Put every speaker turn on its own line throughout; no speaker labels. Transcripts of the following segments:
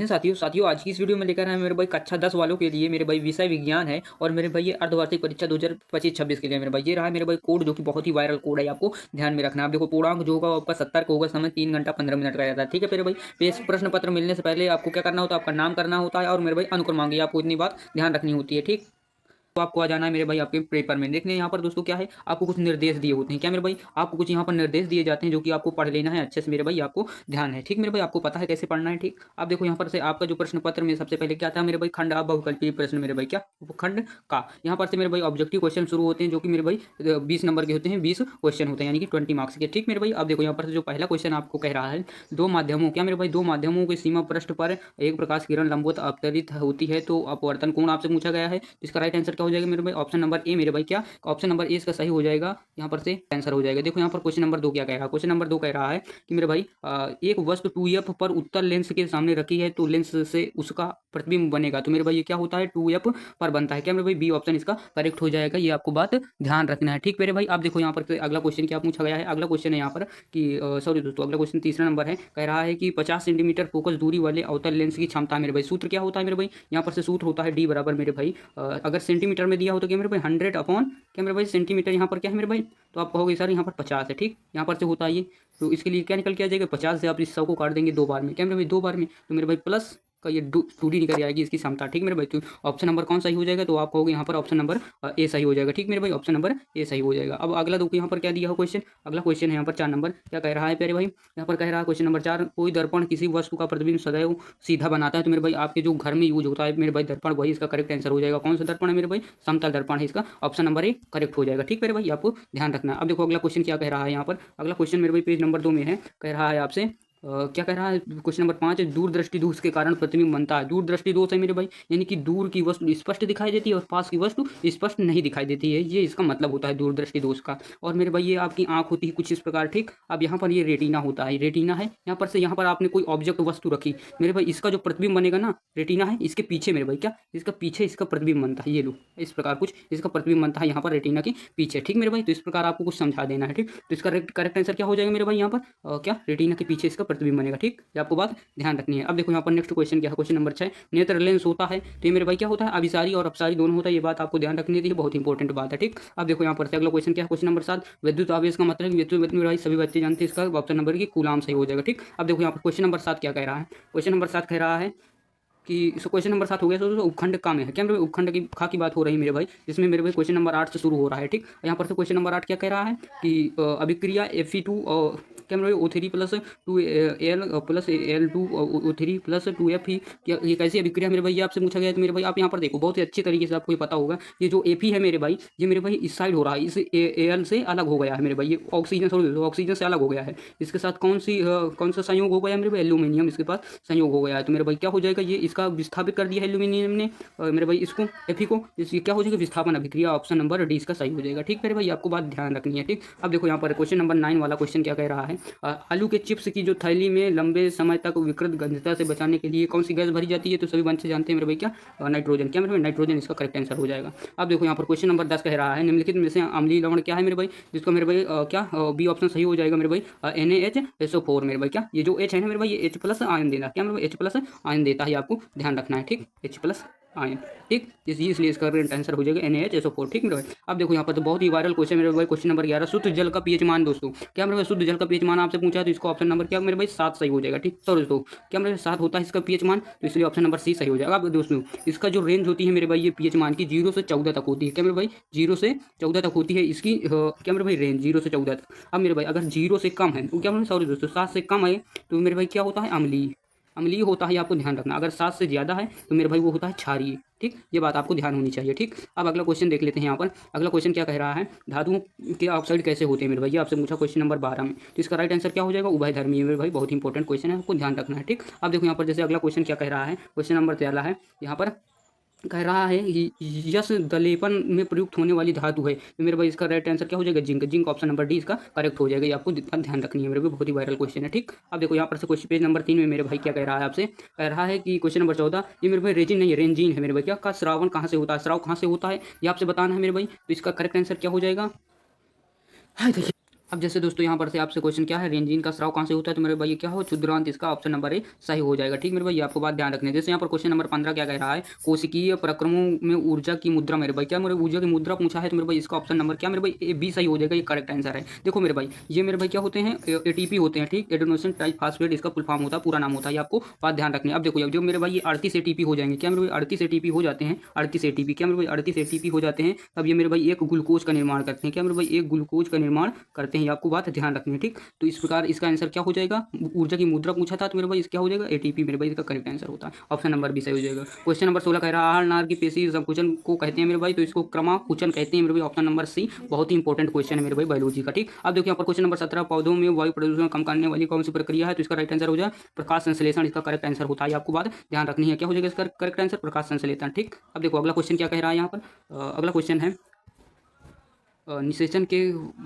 हिंद साथियों आज की इस वीडियो में लेकर आए हैं मेरे भाई कक्षा 10 वालों के लिए मेरे भाई विषय विज्ञान है और मेरे भाई ये अर्धवार्षिक परीक्षा 2025-26 के लिए मेरे भाई ये रहा है मेरे भाई कोड जो कि बहुत ही वायरल कोड है आपको ध्यान में रखना। आप देखो पूर्णांक जो होगा वो आपका 70 का होगा, समय 3 घंटा 15 मिनट का रहता है। ठीक है मेरे भाई, पेश प्रश्न पत्र मिलने से पहले आपको क्या करना होता है, आपका नाम करना होता है और मेरे भाई अनुक्रमांक, आपको इतनी बात ध्यान रखनी होती है। ठीक, तो आपको आ जाना है मेरे भाई आपके पेपर में। देखने यहाँ पर दोस्तों क्या है, आपको कुछ निर्देश दिए होते हैं। क्या मेरे भाई, आपको कुछ यहाँ पर निर्देश दिए जाते हैं जो कि आपको पढ़ लेना है अच्छे से मेरे भाई, आपको ध्यान है। ठीक मेरे भाई, आपको पता है कैसे पढ़ना है। ठीक, आप देखो यहाँ पर से आपका जो प्रश्न पत्र में सबसे पहले क्या था मेरे भाई, खंड आप बहुकल्पीय प्रश्न मेरे भाई, क्या खंड का यहाँ पर से मेरे भाई ऑब्जेक्टिव क्वेश्चन शुरू होते हैं जो कि मेरे भाई 20 नंबर के होते हैं, 20 क्वेश्चन होते हैं यानी कि 20 मार्क्स के। ठीक मेरे भाई, आप देखो यहाँ पर से जो पहला क्वेश्चन आपको कह रहा है, दो माध्यमों, क्या मेरे भाई, दो माध्यमों के सीमा पृष्ठ पर एक प्रकाश किरण लंबवत अवतरित होती है तो अपवर्तन कोण आपसे पूछा गया है। इसका राइट आंसर क्या हो जाएगा मेरे भाई, ऑप्शन नंबर ए मेरे भाई, क्या ऑप्शन नंबर ए इसका सही हो जाएगा। यहाँ पर से आंसर हो जाएगा। देखो यहाँ पर क्वेश्चन नंबर 2 क्या कह रहा है, क्वेश्चन नंबर 2 कह रहा है कि मेरे भाई एक वस्तु 2f पर उत्तल लेंस के सामने रखी है तो लेंस से उसका प्रतिबिंब बनेगा। तो मेरे भाई ये क्या होता है, 2f पर बनता है। क्या मेरे भाई, बी ऑप्शन इसका करेक्ट हो जाएगा। ये आपको बात ध्यान रखना है। ठीक मेरे भाई, आप देखो यहाँ पर अगला क्वेश्चन क्या पूछा गया है, अगला क्वेश्चन है यहाँ पर कि सॉरी दोस्तों, अगला क्वेश्चन तीसरा नंबर है, कह रहा है कि 50 सेंटीमीटर फोकस दूरी वाले अवतल लेंस की क्षमता मेरे भाई, सूत्र क्या होता है मेरे भाई, यहाँ पर से सूत्र होता है डी बराबर मेरे भाई, अगर सेंटीमीटर में दिया हो तो क्या मेरे भाई 100 अपॉन क्या मेरे भाई सेंटीमीटर, यहाँ पर क्या है मेरे भाई, तो आप कहोगे सर यहाँ पर 50 है। ठीक, यहाँ पर से होता है ये, तो इसके लिए क्या निकल के आ जाएगा, 50 से आप इस 100 को काट देंगे 2 बार में, क्या मेरे भाई 2 बार में, तो मेरे भाई प्लस का ये दूरी निकल जाएगी इसकी क्षमता। ठीक मेरे भाई, तो ऑप्शन नंबर कौन सही हो जाएगा, तो आप कहोगे यहाँ पर ऑप्शन नंबर ए सही हो जाएगा। ठीक मेरे भाई, ऑप्शन नंबर ए सही हो जाएगा। अब अगला देखो यहाँ पर क्या दिया हो क्वेश्चन, अगला क्वेश्चन है यहाँ पर 4 नंबर, क्या कह रहा है प्यारे भाई, यहाँ पर कह रहा है क्वेश्चन नंबर 4, कोई दर्पण किसी वस्तु का प्रतिबिंब सदैव सीधा बनाता है। तो मेरे भाई आपके जो घर में यूज होता है मेरे भाई दर्पण, वही इसका करेक्ट आंसर हो जाएगा। कौन सा दर्पण है मेरे भाई, समतल दर्पण है, इसका ऑप्शन नंबर ए करेक्ट हो जाएगा। ठीक मेरे भाई, आपको ध्यान रखना है। अब देखो अगला क्वेश्चन क्या कह रहा है यहाँ पर, अगला क्वेश्चन मेरे भाई पेज नंबर 2 में है, कह रहा है आपसे क्या कह रहा है, क्वेश्चन नंबर 5 है, दूरदृष्टि दोष के कारण प्रतिबिंब बनता है। दूरदृष्टि दोष है मेरे भाई, यानी कि दूर की वस्तु स्पष्ट दिखाई देती है और पास की वस्तु स्पष्ट नहीं दिखाई देती है, ये इसका मतलब होता है दूरदृष्टि दोष का। और मेरे भाई ये आपकी आंख होती है कुछ इस प्रकार। ठीक, अब यहाँ पर ये रेटिना होता है, रेटिना है यहाँ पर से, यहाँ पर आपने कोई ऑब्जेक्ट वस्तु रखी मेरे भाई, इसका जो प्रतिबिंब बनेगा ना, रेटिना है इसके पीछे मेरे भाई, क्या इसका पीछे इसका प्रतिबिंब बनता है, ये लो इस प्रकार कुछ इसका प्रतिबिंब बनता है यहाँ पर रेटिना के पीछे। ठीक मेरे भाई, तो इस प्रकार आपको कुछ समझा देना है। ठीक, तो इसका करेक्ट आंसर क्या हो जाएगा मेरे भाई, यहाँ पर क्या रेटिना के पीछे इसका प्रतिबिंब बनेगा। ठीक, ये आपको बात ध्यान रखनी है। अब देखो यहाँ पर नेक्स्ट क्वेश्चन क्या है, क्वेश्चन नंबर 6, नेत्र लेंस होता है तो ये मेरे भाई क्या होता है, अभिसारी और अपसारी दोनों होता है, ये बात आपको ध्यान रखनी है, बहुत इंपॉर्टेंट बात है। ठीक, अब देखो यहाँ पर से अगला क्वेश्चन क्या है, क्वेश्चन नंबर 7, विद्युत आवेश का मतलब विद्युत मेरे भाई सभी बच्चे जानते हैं, इसका ऑप्शन नंबर की कूलाम सही हो जाएगा। ठीक, अब देखो यहाँ पर क्वेश्चन नंबर 7 क्या कह रहा है, क्वेश्चन नंबर 7 कह रहा है कि इसको क्वेश्चन नंबर 7 हो गया, तो उपखंड का में है, क्या मेरे भाई उपखंड की खा की बात हो रही है मेरे भाई, जिसमें मेरे भाई क्वेश्चन नंबर 8 से शुरू हो रहा है। ठीक, यहाँ पर से क्वेश्चन नंबर 8 क्या कह रहा है कि अभिक्रिया Fe2 और क्या मेरे भाई O3 plus 2Al plus Al2 O3 plus 2F ही, क्या ये कैसी अभिक्रिया मेरे भाई, ये आपसे पूछा गया है। तो मेरे भाई आप यहाँ पर देखो बहुत ही अच्छी तरीके से आपको ये पता होगा, ये जो Fe है मेरे भाई, ये मेरे भाई इस साइड हो रहा है, इस Al से अलग हो गया है मेरे भाई, ये ऑक्सीजन ऑक्सीजन से अलग हो गया है, इसके साथ कौन सा संयोग हो गया मेरे भाई, एल्यूमिनियम इसके पास संयोग हो गया है। तो मेरे भाई क्या हो जाएगा, ये इसका विस्थापित कर दिया है एल्यूमिनियम ने मेरे भाई इसको Fe को, इसकी क्या हो जाएगा विस्थापन अभिक्रिया, ऑप्शन नंबर डी इसका सही हो जाएगा। ठीक मेरे भाई, आपको बात ध्यान रखनी है। ठीक, अब देखो यहाँ पर क्वेश्चन नंबर 9 वाला क्वेश्चन क्या कह रहा है, आलू के चिप्स की जो थैली में लंबे समय तक विकृत गंधता से बचाने के लिए कौन सी गैस भरी जाती है, तो सभी बच्चे जानते हैं मेरे भाई, क्या नाइट्रोजन, क्या मेरे भाई नाइट्रोजन इसका करेक्ट आंसर हो जाएगा। अब देखो यहाँ पर क्वेश्चन नंबर 10 कह रहा है, निम्नलिखित में से अम्लीय लवण क्या है मेरे भाई, जिसको मेरे भाई क्या बी ऑप्शन सही हो जाएगा मेरे भाई, NaHSO4 मेरे भाई, क्या ये जो H है ना मेरे भाई, ये H प्लस आयन देता है, क्या मेरे भाई H प्लस आयन देता है, आपको ध्यान रखना है। ठीक, H प्लस आयन। ठीक, इसलिए इसका करेक्ट आंसर हो जाएगा NaHSO4। ठीक मेरे भाई, अब देखो यहाँ पर तो बहुत ही वायरल क्वेश्चन मेरे भाई, क्वेश्चन नंबर 11, शुद्ध जल का पीएच मान दोस्तों, क्या मेरे भाई शुद्ध जल का पीएच मान आपसे पूछा है, तो इसको ऑप्शन नंबर क्या मेरे भाई 7 सही हो जाएगा। ठीक, तो दोस्तों क्या मेरे 7 होता है इसका पीएच मान, तो इसलिए ऑप्शन नंबर सी सही हो जाएगा। अब दोस्तों इसका जो रेंज होती है मेरे भाई, ये पीएच मान की 0 से 14 तक होती है, क्या मेरे भाई 0 से 14 तक होती है इसकी, क्या मेरे भाई रेंज 0 से 14 तक। अब मेरे भाई अगर 0 से कम है तो क्या मेरे सॉरी दोस्तों 7 से कम है तो मेरे भाई क्या होता है, अम्लीय, अम्लीय होता है, आपको ध्यान रखना। अगर 7 से ज़्यादा है तो मेरे भाई वो होता है क्षारीय। ठीक, ये बात आपको ध्यान होनी चाहिए। ठीक, अब अगला क्वेश्चन देख लेते हैं यहाँ पर, अगला क्वेश्चन क्या कह रहा है, धातुओं के ऑक्साइड कैसे होते हैं मेरे भाई, ये आपसे पूछा क्वेश्चन नंबर 12 में, तो इसका राइट आंसर क्या हो जाएगा, उभयधर्मी है मेरे भाई, बहुत इंपॉर्टेंट क्वेश्चन है, आपको ध्यान रखना है। ठीक, अब देखो यहाँ पर जैसे अगला क्वेश्चन क्या कह रहा है, क्वेश्चन नंबर 13 है, यहाँ पर कह रहा है यश दलेपन में प्रयुक्त होने वाली धातु है, तो मेरे भाई इसका राइट आंसर क्या हो जाएगा, zinc, zinc option number D इसका करेक्ट हो जाएगा। ये आपको ध्यान रखनी है मेरे भाई, बहुत ही वायरल क्वेश्चन है। ठीक, अब देखो यहाँ पर से क्वेश्चन पेज नंबर 3 में मेरे भाई क्या कह रहा है आपसे, कह रहा है कि क्वेश्चन नंबर 14, ये मेरे भाई रेजिन नहीं है रेंजीन है मेरे भाई, क्या का श्रावण कहाँ से होता है, श्राव कहाँ से होता है ये आपसे बताना है मेरे भाई, तो इसका करेक्ट आंसर क्या हो जाएगा, हाँ देखिए अब जैसे दोस्तों यहाँ पर से आपसे क्वेश्चन क्या है, रेंजिन का स्राव कहाँ से होता है, तो मेरे भाई ये क्या हो, क्षुद्रांत, इसका ऑप्शन नंबर ए सही हो जाएगा। ठीक मेरे भाई, आपको बात ध्यान रखनी है। जैसे यहाँ पर क्वेश्चन नंबर 15 क्या कह रहा है, कोशिकीय प्रक्रमों में ऊर्जा की मुद्रा, मेरे भाई क्या मेरे ऊर्जा की मुद्रा पूछा है, तो मेरे भाई इसका ऑप्शन नंबर क्या मेरे भाई ए बी सही हो जाएगा, ये करेक्ट आंसर है। देखो मेरे भाई ये मेरे भाई क्या होते हैं, एटीपी होते हैं। ठीक, एडेनोसिन ट्राइफॉस्फेट इसका फुल फॉर्म होता है, पूरा नाम होता है, ये आपको बात ध्यान रखनी है। अब देखो जो मेरे भाई ये 38 एटीपी हो जाएंगे, क्या मेरे भाई 38 एटीपी हो जाते हैं, 38 एटीपी क्या मेरे भाई 38 एटीपी हो जाते हैं, तब ये मेरे भाई एक ग्लूकोज का निर्माण करते हैं। क्या मेरे भाई एक ग्लूकोज का निर्माण करते हैं, ये आपको बात ध्यान रखनी है। ठीक, तो इस प्रकार इसका आंसर क्या हो जाएगा, ऊर्जा की मुद्रा पूछा था, तो मेरे भाई इसका क्या हो जाएगा, एटीपी, मेरे भाई इसका करेक्ट आंसर होता है, ऑप्शन नंबर बी सही हो जाएगा। क्वेश्चन नंबर 16 कह रहा है आहार नार की पेशी संकुचन को कहते हैं मेरे भाई, तो इसको क्रमाकुचन कहते हैं मेरे भाई, ऑप्शन नंबर सी बहुत ही इंपॉर्टेंट क्वेश्चन है मेरे भाई बायोलॉजी का। ठीक, अब देखिए यहाँ पर क्वेश्चन नंबर 17, पौधों में वायु प्रदूषण कम करने वाली कौन सी प्रक्रिया है, तो इसका राइट आंसर हो जाए प्रकाश संश्लेषण, इसका करेक्ट आंसर होता है, आपको बात ध्यान रखनी है। क्या हो जाएगा इसका करेक्ट आंसर, प्रकाश संश्लेषण। ठीक, अब देखो अगला क्वेश्चन क्या कह रहा है यहाँ पर, अगला क्वेश्चन है निषेचन के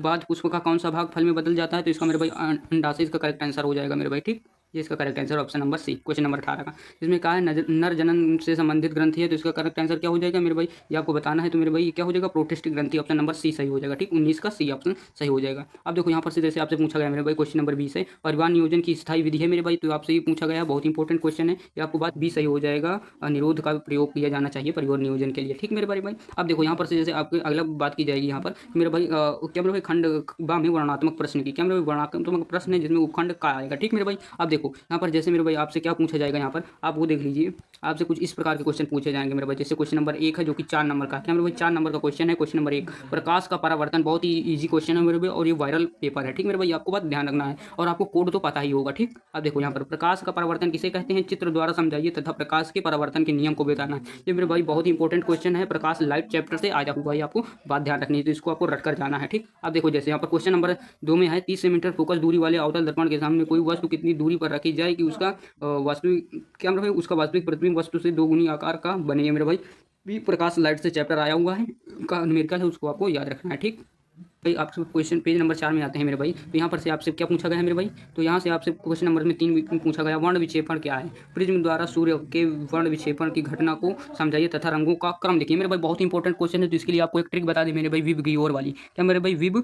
बाद पुष्प का कौन सा भाग फल में बदल जाता है, तो इसका मेरे भाई अंडाशय, इसका करेक्ट आंसर हो जाएगा मेरे भाई। ठीक, ये इसका correct answer option number C, question number 18 का। इसमें कहा है नर जनन से संबंधित ग्रंथि है, तो इसका करेक्ट आंसर क्या हो जाएगा मेरे भाई, ये आपको बताना है, तो मेरे भाई क्या हो जाएगा, प्रोटिस्ट ग्रंथि, ऑप्शन नंबर सी सही हो जाएगा। ठीक, 19 का सी ऑप्शन सही हो जाएगा। अब देखो यहाँ पर से जैसे आपसे पूछा गया मेरे भाई क्वेश्चन नंबर 20 है, परिवहन नियोजन की स्थायी विधि है मेरे भाई, तो आपसे ये पूछा गया, बहुत इंपॉर्टेंट क्वेश्चन है, ये आपको बात बी सही हो जाएगा, निरोध का प्रयोग किया जाना चाहिए परिवहन नियोजन के लिए। ठीक मेरे भाई, अब देखो यहाँ पर से जैसे आपकी अगला बात की जाएगी यहाँ पर मेरे भाई, क्या मेरे भाई खंड बा में वर्णात्मक प्रश्न की, क्या मेरे भाई वर्णात्मक प्रश्न है जिसमें उपखंड का आएगा। ठीक मेरे भाई, अब देखो यहाँ पर जैसे मेरे भाई आपसे क्या पूछा जाएगा, यहाँ पर आप वो देख लीजिए, आपसे कुछ इस प्रकार के क्वेश्चन पूछे जाएंगे मेरे भाई। जैसे क्वेश्चन नंबर 1 है जो कि 4 नंबर का, क्या मेरे भाई 4 नंबर का क्वेश्चन है, क्वेश्चन नंबर 1, प्रकाश का परावर्तन, बहुत ही ईजी क्वेश्चन है मेरे भाई, और ये वायरल पेपर है। ठीक मेरे भाई, आपको बात ध्यान रखना है, और आपको कोड तो पता ही होगा। ठीक, अब देखो यहाँ पर प्रकाश का परावर्तन किसे कहते हैं, चित्र द्वारा समझाइए तथा प्रकाश के परावर्तन के नियम को बताना है। ये मेरे भाई बहुत ही इंपॉर्टेंट क्वेश्चन है, प्रकाश लाइट चैप्टर से आया हुआ है, आपको बात ध्यान रखनी है, तो इसको आपको रट कर जाना है। ठीक, अब देखो जैसे यहाँ पर क्वेश्चन नंबर 2 में है, 30 सेंटीमीटर फोकस दूरी वाले अवतल दर्पण के सामने कोई वस्तु कितनी दूरी पर रखी जाए कि उसका वास्तविक क्या मेरे भाई, उसका वास्तविक प्रतिबिंब वस्तु से दोगुनी आकार का बने मेरे भाई, भी प्रकाश लाइट से चैप्टर आया हुआ है का न्यूमेरिकल है, उसको आपको याद रखना है। ठीक भाई, आपसे क्वेश्चन पेज नंबर 4 में आते हैं मेरे भाई, तो यहाँ पर से आपसे क्या पूछा गया है मेरे भाई, तो यहाँ से आपसे क्वेश्चन नंबर में 3 पूछा गया, वर्ण विक्षेपण क्या है, प्रिज्म द्वारा सूर्य के वर्ण विक्षेपण की घटना को समझाइए तथा रंगों का क्रम देखिए। मेरे भाई बहुत इंपॉर्टेंट क्वेश्चन है, तो इसके लिए आपको एक ट्रिक बता दें मेरे भाई, विब गियोर वाली, क्या मेरे भाई विब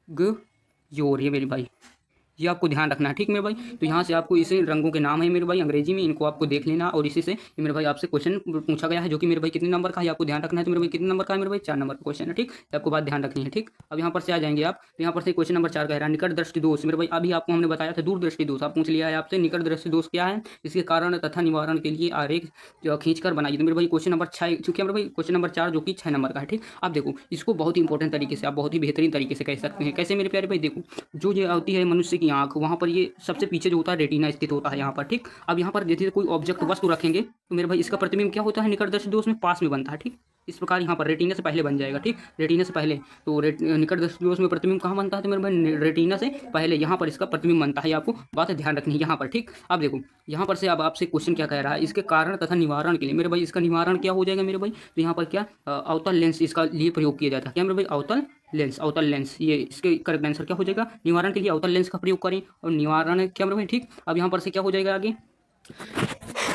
ग योर, ये मेरे भाई ये आपको ध्यान रखना है। ठीक मेरे भाई, तो यहाँ से आपको इसे रंगों के नाम है मेरे भाई अंग्रेजी में, इनको आपको देख लेना, और इसी से ये मेरे भाई आपसे क्वेश्चन पूछा गया है, जो कि मेरे भाई कितने नंबर का है आपको ध्यान रखना है, तो मेरे भाई कितने नंबर का है मेरे भाई 4 नंबर का क्वेश्चन है। ठीक, आपको बात ध्यान रखनी है। ठीक, अब यहाँ पर से आ जाएंगे आप, तो यहाँ पर से क्वेश्चन नंबर 4 कह रहा है निकट दृष्टि दोष, मेरे भाई अभी आपको हमने बताया था दूर दृष्टि दोष, आप पूछ लिया है आपसे निकट दृष्टि दोष क्या है, इसके कारण तथा निवारण के लिए आरेख खींचकर बनाइए। तो मेरे भाई क्वेश्चन नंबर 6, चूंकि मेरे भाई क्वेश्चन नंबर 4 जो कि 6 नंबर का है। ठीक, आप देखो इसको बहुत ही इंपॉर्टेंट तरीके से, आप बहुत ही बेहतरीन तरीके से कह सकते हैं, कैसे मेरे प्यारे भाई, देखो जो ये होती है मनुष्य की आंख, वहाँ पर ये सबसे पीछे जो होता है रेटिना स्थित होता है यहाँ पर। ठीक, अब यहाँ पर जैसे कोई ऑब्जेक्ट वस्तु रखेंगे, तो मेरे भाई इसका प्रतिबिंब क्या होता है, निकटदर्शी दोष में पास में बनता है। ठीक, इस प्रकार यहाँ पर रेटिना से पहले बन जाएगा। ठीक, रेटिना से पहले, तो निकटदर्शी दोष में प्रतिबिंब कहाँ बनता है, तो मेरे भाई रेटिना से पहले यहाँ पर इसका प्रतिबिंब बनता है, आपको बात ध्यान रखनी है यहाँ पर। ठीक, अब देखो यहाँ पर से अब आपसे क्वेश्चन क्या कह रहा है, इसके कारण तथा निवारण के लिए, मेरे भाई इसका निवारण क्या हो जाएगा मेरे भाई, तो यहाँ पर क्या अवतल लेंस इसका लिए प्रयोग किया जाता है, क्या मेरे भाई अवतल लेंस, अवतल लेंस, ये इसके करेक्ट आंसर क्या हो जाएगा, निवारण के लिए अवतल लेंस का प्रयोग करें, और निवारण क्या मेरे भाई। ठीक, अब यहाँ पर से क्या हो जाएगा आगे,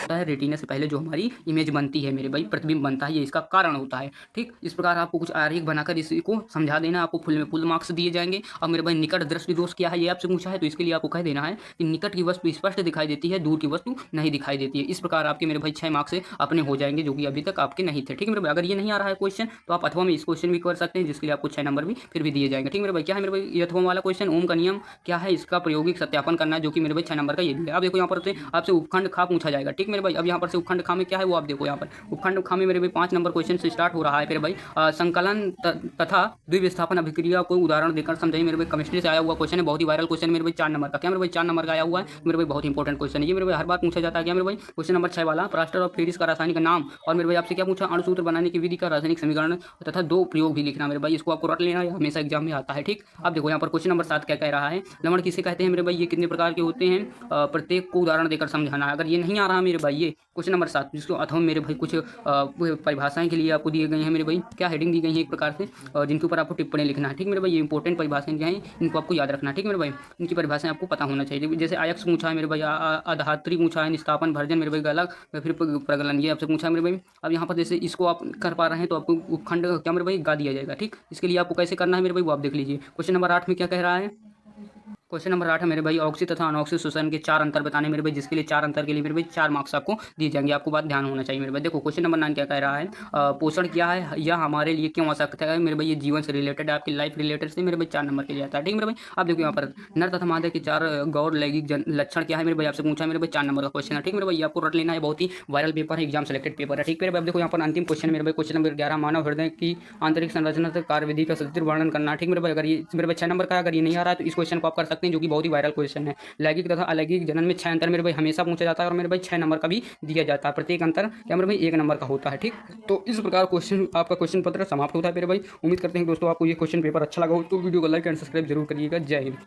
होता है रेटिना से पहले जो हमारी इमेज बनती है मेरे भाई, प्रतिबिंब बनता है, ये इसका कारण होता है। ठीक, इस प्रकार आपको कुछ आरेख बनाकर इसको समझा देना, आपको फुल में फुल मार्क्स दिए जाएंगे। और मेरे भाई निकट दृष्टि दोष क्या है, ये आपसे पूछा है, तो इसके लिए आपको कह देना है कि निकट की वस्तु स्पष्ट दिखाई देती है, दूर की वस्तु नहीं दिखाई देती है। इस प्रकार आपके मेरे भाई 6 मार्क्स से अपने हो जाएंगे, जो कि अभी तक आपके नहीं थे। ठीक है मेरे भाई, अगर ये नहीं आ रहा है क्वेश्चन, तो आप अथवा में इस क्वेश्चन भी कर सकते हैं, जिसके लिए आपको 6 नंबर भी फिर भी दिए जाएंगे। ठीक मेरे भाई, क्या है मेरे भाई ये अथवा वाला क्वेश्चन, ओम का नियम क्या है, इसका प्रायोगिक सत्यापन करना है, जो कि मेरे भाई 6 नंबर का ये भी है। अब देखो यहाँ पर आपसे उपखंड खा पूछा जाएगा। ठीक मेरे भाई, अब यहाँ पर से उपखंड खा में क्या है वो आप देखो, यहाँ पर उपखंड खा में मेरे भाई 5 नंबर क्वेश्चन से स्टार्ट हो रहा है मेरे भाई, संकलन तथा द्विविस्थापन अभिक्रिया कोई उदाहरण देकर समझाइए। मेरे भाई केमिस्ट्री से आया हुआ क्वेश्चन है, बहुत ही वायरल क्वेश्चन मेरे भाई 4 नंबर का, क्या मेरे भाई 4 नंबर का आया हुआ है, मेरे भाई बहुत इंपॉर्टेंट क्वेश्चन है ये, मेरे भाई हर बार पूछा जाता है। क्या मेरे भाई क्वेश्चन नंबर 6 वाला, प्लास्टर ऑफ पेरिस का रासायनिक नाम, और मेरे भाई आपसे क्या पूछा, अणुसूत्र बनाने की विधि का रासायनिक समीकरण तथा 2 प्रयोग भी लिखना। मेरे भाई इसको आपको रट लेना, हमेशा एग्जाम में आता है। ठीक, अब देखो यहाँ पर क्वेश्चन नंबर 7 क्या कह रहा है, लवण किसे कहते हैं मेरे भाई, ये कितने प्रकार के होते हैं, प्रत्येक को उदाहरण देकर समझाना है। अगर ये नहीं आ रहा मेरे बताइए। क्वेश्चन नंबर 7 जिसको अथवा मेरे भाई कुछ परिभाषाएं के लिए आपको दिए गए हैं मेरे भाई, क्या हेडिंग दी गई है एक प्रकार से, जिनके ऊपर आपको टिप्पणी लिखना है। ठीक मेरे भाई, ये इंपॉर्टेंट परिभाषाएं क्या हैं, इनको आपको याद रखना। ठीक मेरे भाई, इनकी परिभाषाएं आपको पता होना चाहिए। जैसे आयक्स पूछा है मेरे भाई, अधात्री पूछा है, निस्तापन, भर्जन मेरे भाई, गलक, फिर प्रगलन, ये आपसे पूछा है मेरे भाई। अब यहाँ पर जैसे इसको आप कर पा रहे हैं तो आपको उपखंड क्या मेरे भाई गा दिया जाएगा। ठीक, इसके लिए आपको कैसे करना है मेरे भाई वो आप देख लीजिए। क्वेश्चन नंबर 8 में क्या कह रहा है। क्वेश्चन नंबर 8 है मेरे भाई, ऑक्सी तथा अनऑक्सी शोषण के 4 अंतर बताने मेरे भाई, जिसके लिए 4 अंतर के लिए मेरे भाई 4 मार्क्स आपको दिए जाएंगे। आपको बात ध्यान होना चाहिए मेरे भाई। देखो क्वेश्चन नंबर 9 क्या कह रहा है, पोषण क्या है, यह हमारे लिए क्यों आवश्यक है मेरे भाई, ये जीवन से रिलेटेड है, आपकी लाइफ रिलेटेड से मेरे भाई 4 नंबर के लिए आता है। ठीक मेरे भाई, आप देखो यहाँ पर नर तथा मादा के 4 गौर लैंगिक लक्षण क्या है मेरे भाई, आपसे पूछा है मेरे भाई 4 नंबर का क्वेश्चन है। ठीक मेरे भाई, आपको रट लेना है, बहुत ही वायरल पेपर है, एग्जाम सेलेक्टेड पेपर है। ठीक मेरे भाई, अब देखो यहाँ पर अंतिम क्वेश्चन मेरे भाई, क्वेश्चन नंबर 11, मानव हृदय की आंतरिक संरचना से कार्यविधि का सचित्र वर्णन करना। ठीक मेरे भाई, अगर ये मेरे भाई 6 नंबर का अगर ये नहीं आ रहा है तो इस क्वेश्चन को आप कर सकते हैं, जो कि बहुत ही वायरल क्वेश्चन है। लैंगिक तथा अलैंगिक जनन में 6 अंतर मेरे भाई हमेशा पूछा जाता है, और मेरे भाई 6 नंबर का भी दिया जाता है। प्रत्येक अंतर क्या मेरे भाई 1 नंबर का होता है। ठीक, तो इस प्रकार क्वेश्चन आपका क्वेश्चन पत्र समाप्त होता है मेरे भाई। उम्मीद करते हैं दोस्तों आपको ये क्वेश्चन पेपर अच्छा लगा हो, तो वीडियो को लाइक एंड सब्सक्राइब जरूर करिएगा। जय हिंद।